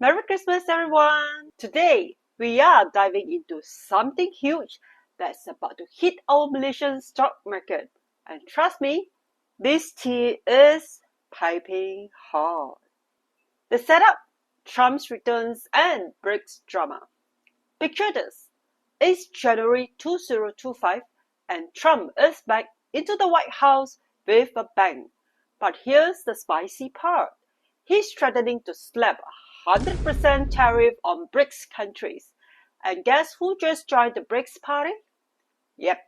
Merry Christmas, everyone! Today, we are diving into something huge that's about to hit our Malaysian stock market. And trust me, this tea is piping hot. The setup, Trump's returns and BRICS drama. Picture this. It's January 2025 and Trump is back into the White House with a bang. But here's the spicy part. He's threatening to slap 100% tariff on BRICS countries. And guess who just joined the BRICS party? Yep,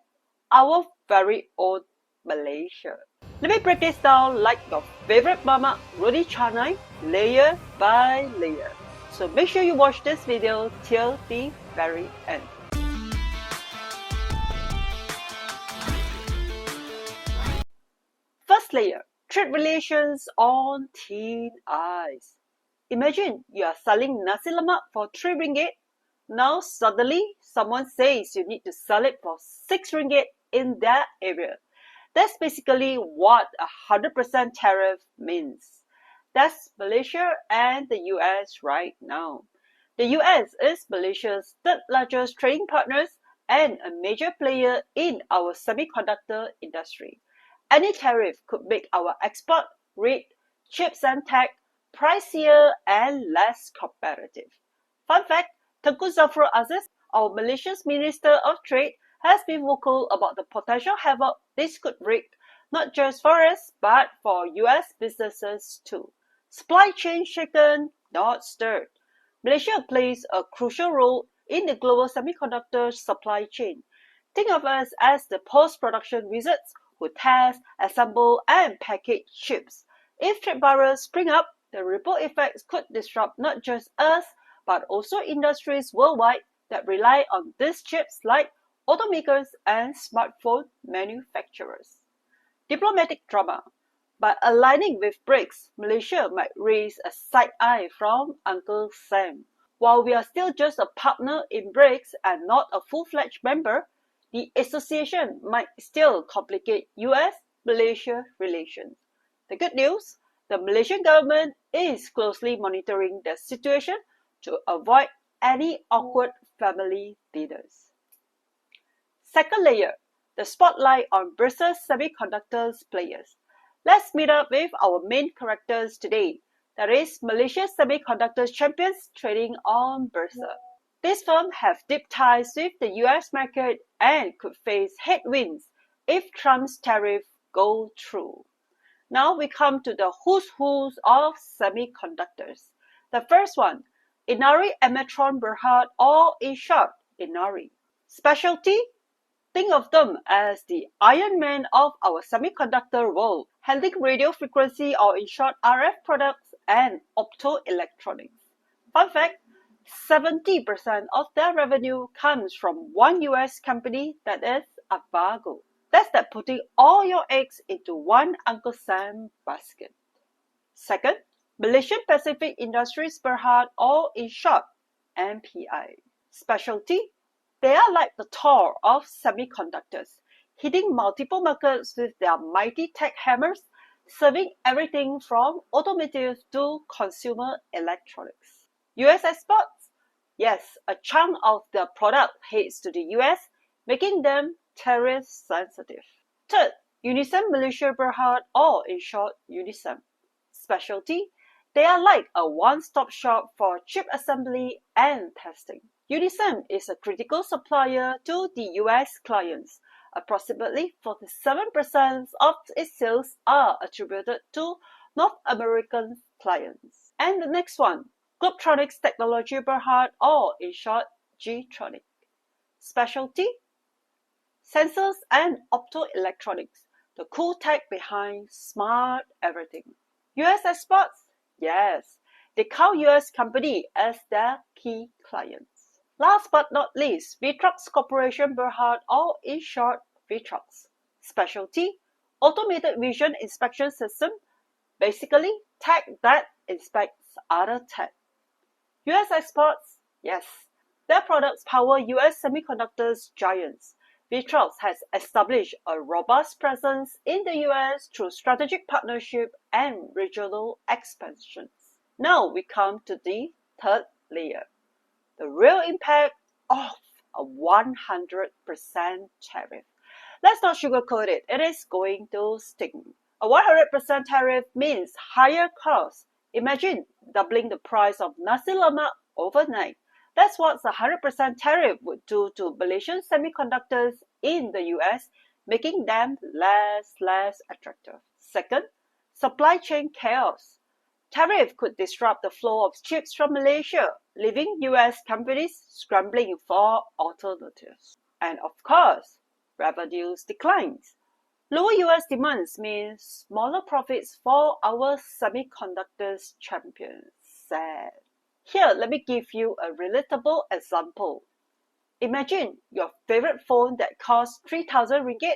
our very own Malaysia. Let me break this down like your favorite mama Roti Canai, layer by layer. So make sure you watch this video till the very end. First layer, trade relations on thin ice. Imagine you are selling nasi lemak for 3 ringgit. Now suddenly someone says you need to sell it for 6 ringgit in that area. That's basically what 100% tariff means. That's Malaysia and the US right now. The US is Malaysia's third largest trading partner and a major player in our semiconductor industry. Any tariff could make our export rate, chips and tech, pricier and less competitive. Fun fact, Tengku Zafrul Aziz, our Malaysia's Minister of Trade, has been vocal about the potential havoc this could wreak, not just for us, but for US businesses too. Supply chain shaken, not stirred. Malaysia plays a crucial role in the global semiconductor supply chain. Think of us as the post-production wizards who test, assemble, and package chips. If trade barriers spring up, the ripple effects could disrupt not just us, but also industries worldwide that rely on these chips like automakers and smartphone manufacturers. Diplomatic drama. By aligning with BRICS, Malaysia might raise a side eye from Uncle Sam. While we are still just a partner in BRICS and not a full-fledged member, the association might still complicate US-Malaysia relations. The good news? The Malaysian government is closely monitoring the situation to avoid any awkward family dinners. Second layer, the spotlight on Bursa's semiconductors players. Let's meet up with our main characters today. That is Malaysia's semiconductors champions trading on Bursa. These firms have deep ties with the US market and could face headwinds if Trump's tariff go through. Now we come to the who's who's of semiconductors. The first one, Inari Emetron Berhad, or in short, Inari. Specialty? Think of them as the Iron Man of our semiconductor world, handling radio frequency or in short RF products and optoelectronics. Fun fact, 70% of their revenue comes from one US company, that is Avago. That's like putting all your eggs into one Uncle Sam basket. Second, Malaysian Pacific Industries Berhad, or in short, MPI. Specialty? They are like the Thor of semiconductors, hitting multiple markets with their mighty tech hammers, serving everything from automotive to consumer electronics. US exports? Yes, a chunk of their product heads to the US, making them tariff sensitive. Third, Unisys Malaysia Berhad, or in short, Unisys. Specialty? They are like a one-stop shop for chip assembly and testing. Unisys is a critical supplier to the US clients. Approximately 47% of its sales are attributed to North American clients. And the next one, Ctronics Technology Berhad, or in short, Ctronics. Specialty? Sensors and optoelectronics, the cool tech behind smart everything. US exports? Yes, they count US company as their key clients. Last but not least, VRU Corporation Berhad, or in short, VRU. Specialty? Automated vision inspection system, basically tech that inspects other tech. US exports? Yes, their products power US semiconductors giants. VRU has established a robust presence in the US through strategic partnership and regional expansions. Now we come to the third layer, the real impact of a 100% tariff. Let's not sugarcoat it, it is going to sting. A 100% tariff means higher costs. Imagine doubling the price of nasi lemak overnight. That's what a 100% tariff would do to Malaysian semiconductors in the US, making them less attractive. Second, supply chain chaos. Tariff could disrupt the flow of chips from Malaysia, leaving US companies scrambling for alternatives. And of course, revenues declines. Lower US demands means smaller profits for our semiconductors champions. Sad. Here, let me give you a relatable example. Imagine your favorite phone that costs 3,000 ringgit.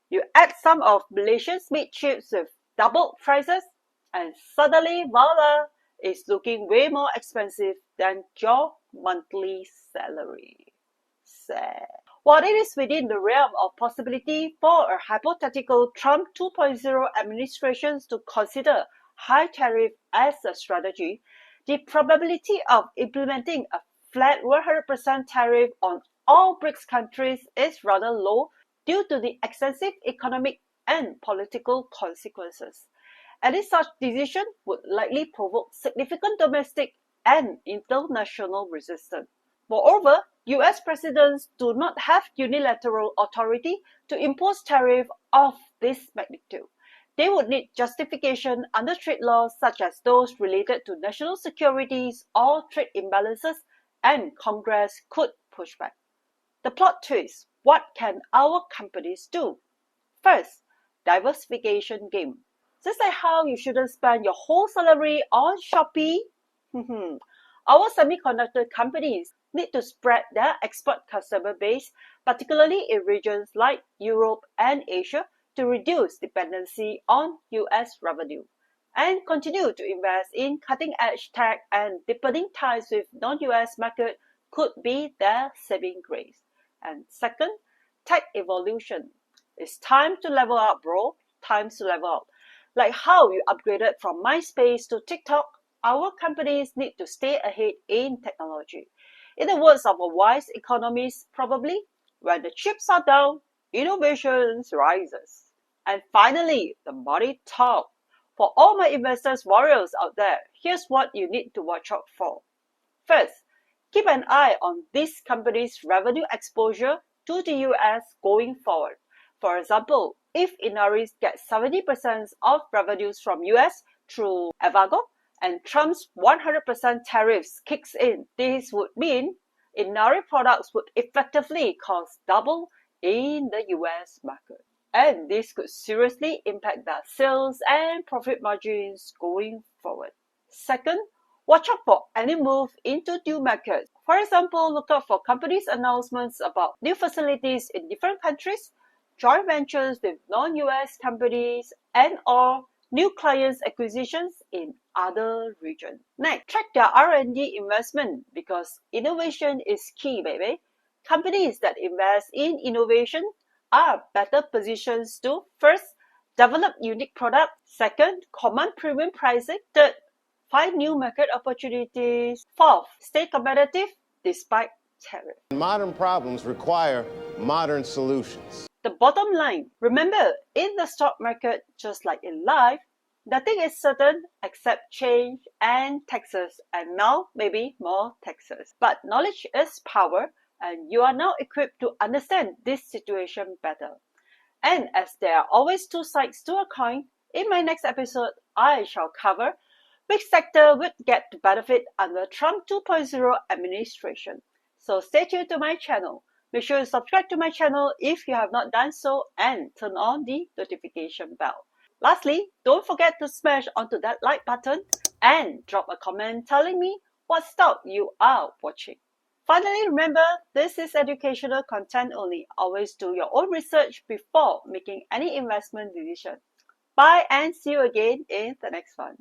You add some of Malaysia's made chips with doubled prices, and suddenly, voila, it's looking way more expensive than your monthly salary. Sad. While it is within the realm of possibility for a hypothetical Trump 2.0 administration to consider high tariff as a strategy, the probability of implementing a flat 100% tariff on all BRICS countries is rather low due to the extensive economic and political consequences. Any such decision would likely provoke significant domestic and international resistance. Moreover, US presidents do not have unilateral authority to impose tariff of this magnitude. They would need justification under trade laws such as those related to national security or trade imbalances, and Congress could push back. The plot twist: what can our companies do? First, diversification game. Just like how you shouldn't spend your whole salary on Shopee, our semiconductor companies need to spread their export customer base, particularly in regions like Europe and Asia, to reduce dependency on US revenue, and continue to invest in cutting-edge tech, and deepening ties with non-US market could be their saving grace. And second, tech evolution. It's time to level up, bro. Time to level up. Like how you upgraded from MySpace to TikTok, our companies need to stay ahead in technology. In the words of a wise economist, probably, when the chips are down, innovations rises. And finally, the money talk. For all my investors warriors out there, here's what you need to watch out for. First, keep an eye on this company's revenue exposure to the US going forward. For example, if Inari gets 70% of revenues from US through embargo, and Trump's 100% tariffs kicks in, this would mean Inari products would effectively cost double in the US market. And this could seriously impact their sales and profit margins going forward. Second, watch out for any move into new markets. For example, look out for companies' announcements about new facilities in different countries, joint ventures with non-US companies, and/or new clients acquisitions in other regions. Next, track their R&D investment because innovation is key, baby. Companies that invest in innovation are better positioned to first, develop unique products, second, command premium pricing, third, find new market opportunities, fourth, stay competitive despite tariff. Modern problems require modern solutions. The bottom line, remember, in the stock market, just like in life, nothing is certain except change and taxes, and now maybe more taxes. But knowledge is power, and you are now equipped to understand this situation better. And as there are always two sides to a coin, in my next episode, I shall cover which sector would get to benefit under Trump 2.0 administration. So stay tuned to my channel. Make sure to subscribe to my channel if you have not done so, and turn on the notification bell. Lastly, don't forget to smash onto that like button and drop a comment telling me what stock you are watching. Finally, remember, this is educational content only. Always do your own research before making any investment decision. Bye and see you again in the next one.